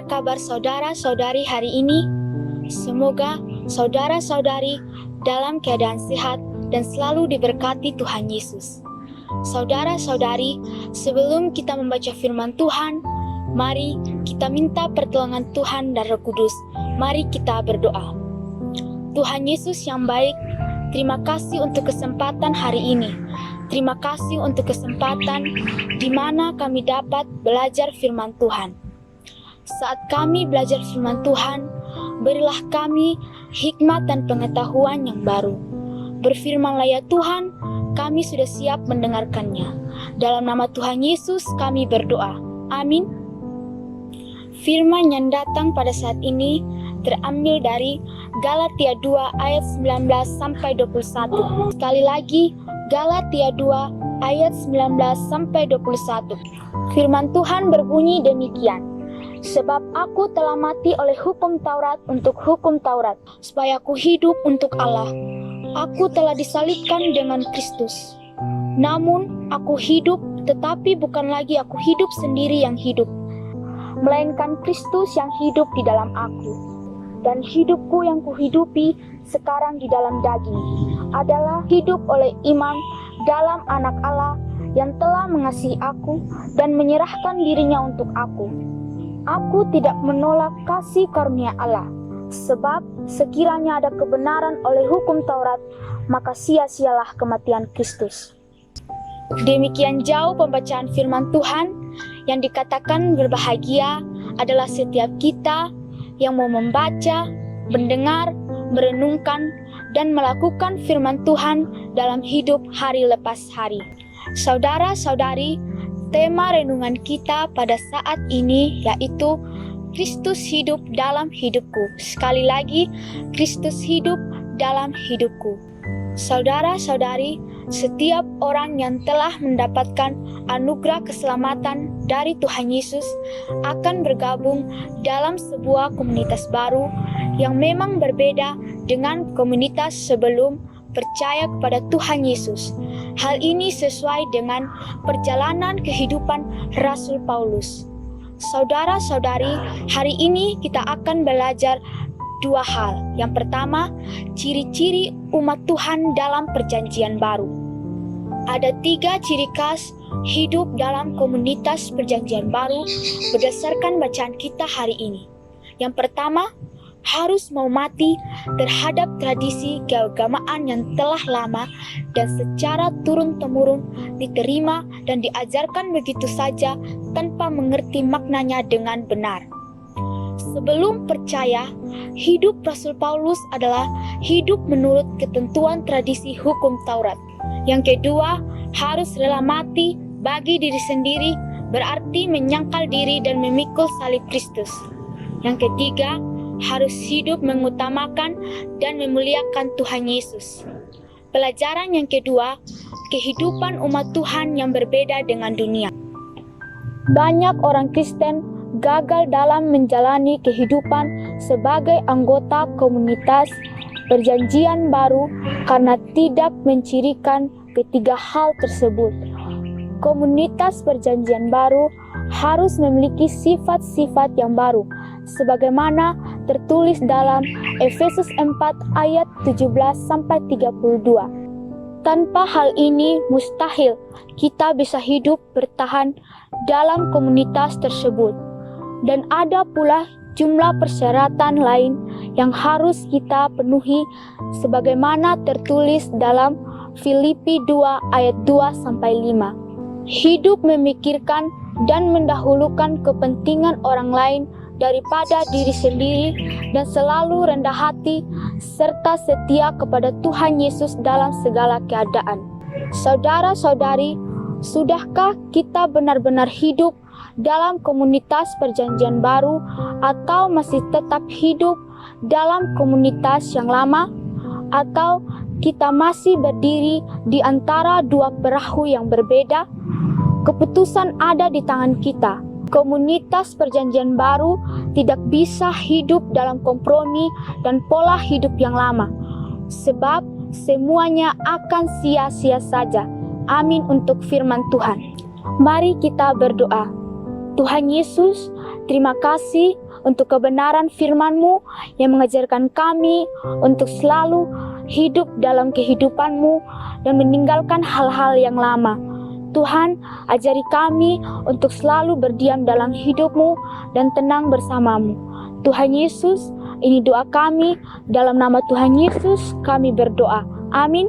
kabar saudara-saudari hari ini? Semoga saudara-saudari dalam keadaan sehat dan selalu diberkati Tuhan Yesus. Saudara-saudari, sebelum kita membaca firman Tuhan, mari kita minta pertolongan Tuhan dan Roh Kudus. Mari kita berdoa. Tuhan Yesus yang baik, terima kasih untuk kesempatan hari ini. Terima kasih untuk kesempatan di mana kami dapat belajar firman Tuhan. Saat kami belajar firman Tuhan, berilah kami hikmat dan pengetahuan yang baru. Berfirmanlah ya Tuhan, kami sudah siap mendengarkannya. Dalam nama Tuhan Yesus kami berdoa. Amin. Firman yang datang pada saat ini terambil dari Galatia 2 ayat 19 sampai 21. Sekali lagi, Galatia 2 ayat 19 sampai 21. Firman Tuhan berbunyi demikian. Sebab aku telah mati oleh hukum Taurat untuk hukum Taurat, supaya aku hidup untuk Allah. Aku telah disalibkan dengan Kristus. Namun aku hidup, tetapi bukan lagi aku hidup sendiri yang hidup, melainkan Kristus yang hidup di dalam aku. Dan hidupku yang kuhidupi sekarang di dalam daging adalah hidup oleh iman dalam Anak Allah yang telah mengasihi aku dan menyerahkan dirinya untuk aku. Aku tidak menolak kasih karunia Allah, sebab sekiranya ada kebenaran oleh hukum Taurat, maka sia-sialah kematian Kristus. Demikian jauh pembacaan firman Tuhan. Yang dikatakan berbahagia adalah setiap kita yang mau membaca, mendengar, merenungkan, dan melakukan firman Tuhan dalam hidup hari lepas hari. Saudara-saudari, tema renungan kita pada saat ini yaitu Kristus hidup dalam hidupku. Sekali lagi, Kristus hidup dalam hidupku. Saudara-saudari, setiap orang yang telah mendapatkan anugerah keselamatan dari Tuhan Yesus akan bergabung dalam sebuah komunitas baru yang memang berbeda dengan komunitas sebelum percaya kepada Tuhan Yesus. Hal ini sesuai dengan perjalanan kehidupan Rasul Paulus. Saudara-saudari, hari ini kita akan belajar dua hal. Yang pertama, ciri-ciri umat Tuhan dalam perjanjian baru. Ada 3 ciri khas hidup dalam komunitas perjanjian baru berdasarkan bacaan kita hari ini. Yang pertama, harus mau mati terhadap tradisi keagamaan yang telah lama dan secara turun-temurun diterima dan diajarkan begitu saja tanpa mengerti maknanya dengan benar. Sebelum percaya, hidup Rasul Paulus adalah hidup menurut ketentuan tradisi hukum Taurat. Yang kedua, harus rela mati bagi diri sendiri, berarti menyangkal diri dan memikul salib Kristus. Yang ketiga, harus hidup mengutamakan dan memuliakan Tuhan Yesus. Pelajaran yang kedua, kehidupan umat Tuhan yang berbeda dengan dunia. Banyak orang Kristen gagal dalam menjalani kehidupan sebagai anggota komunitas perjanjian baru karena tidak mencirikan ketiga hal tersebut. Komunitas perjanjian baru harus memiliki sifat-sifat yang baru, sebagaimana tertulis dalam Efesus 4 ayat 17-32. Tanpa hal ini mustahil kita bisa hidup bertahan dalam komunitas tersebut. Dan ada pula jumlah persyaratan lain yang harus kita penuhi sebagaimana tertulis dalam Filipi 2 ayat 2-5. Hidup memikirkan dan mendahulukan kepentingan orang lain daripada diri sendiri dan selalu rendah hati serta setia kepada Tuhan Yesus dalam segala keadaan. Saudara-saudari, sudahkah kita benar-benar hidup dalam komunitas perjanjian baru atau masih tetap hidup dalam komunitas yang lama? Atau kita masih berdiri di antara dua perahu yang berbeda? Keputusan ada di tangan kita. Komunitas perjanjian baru tidak bisa hidup dalam kompromi dan pola hidup yang lama, sebab semuanya akan sia-sia saja. Amin untuk firman Tuhan. Mari kita berdoa. Tuhan Yesus, terima kasih untuk kebenaran firman-Mu yang mengajarkan kami untuk selalu hidup dalam kehidupan-Mu dan meninggalkan hal-hal yang lama. Tuhan, ajari kami untuk selalu berdiam dalam hidup-Mu dan tenang bersama-Mu. Tuhan Yesus, ini doa kami, dalam nama Tuhan Yesus kami berdoa. Amin.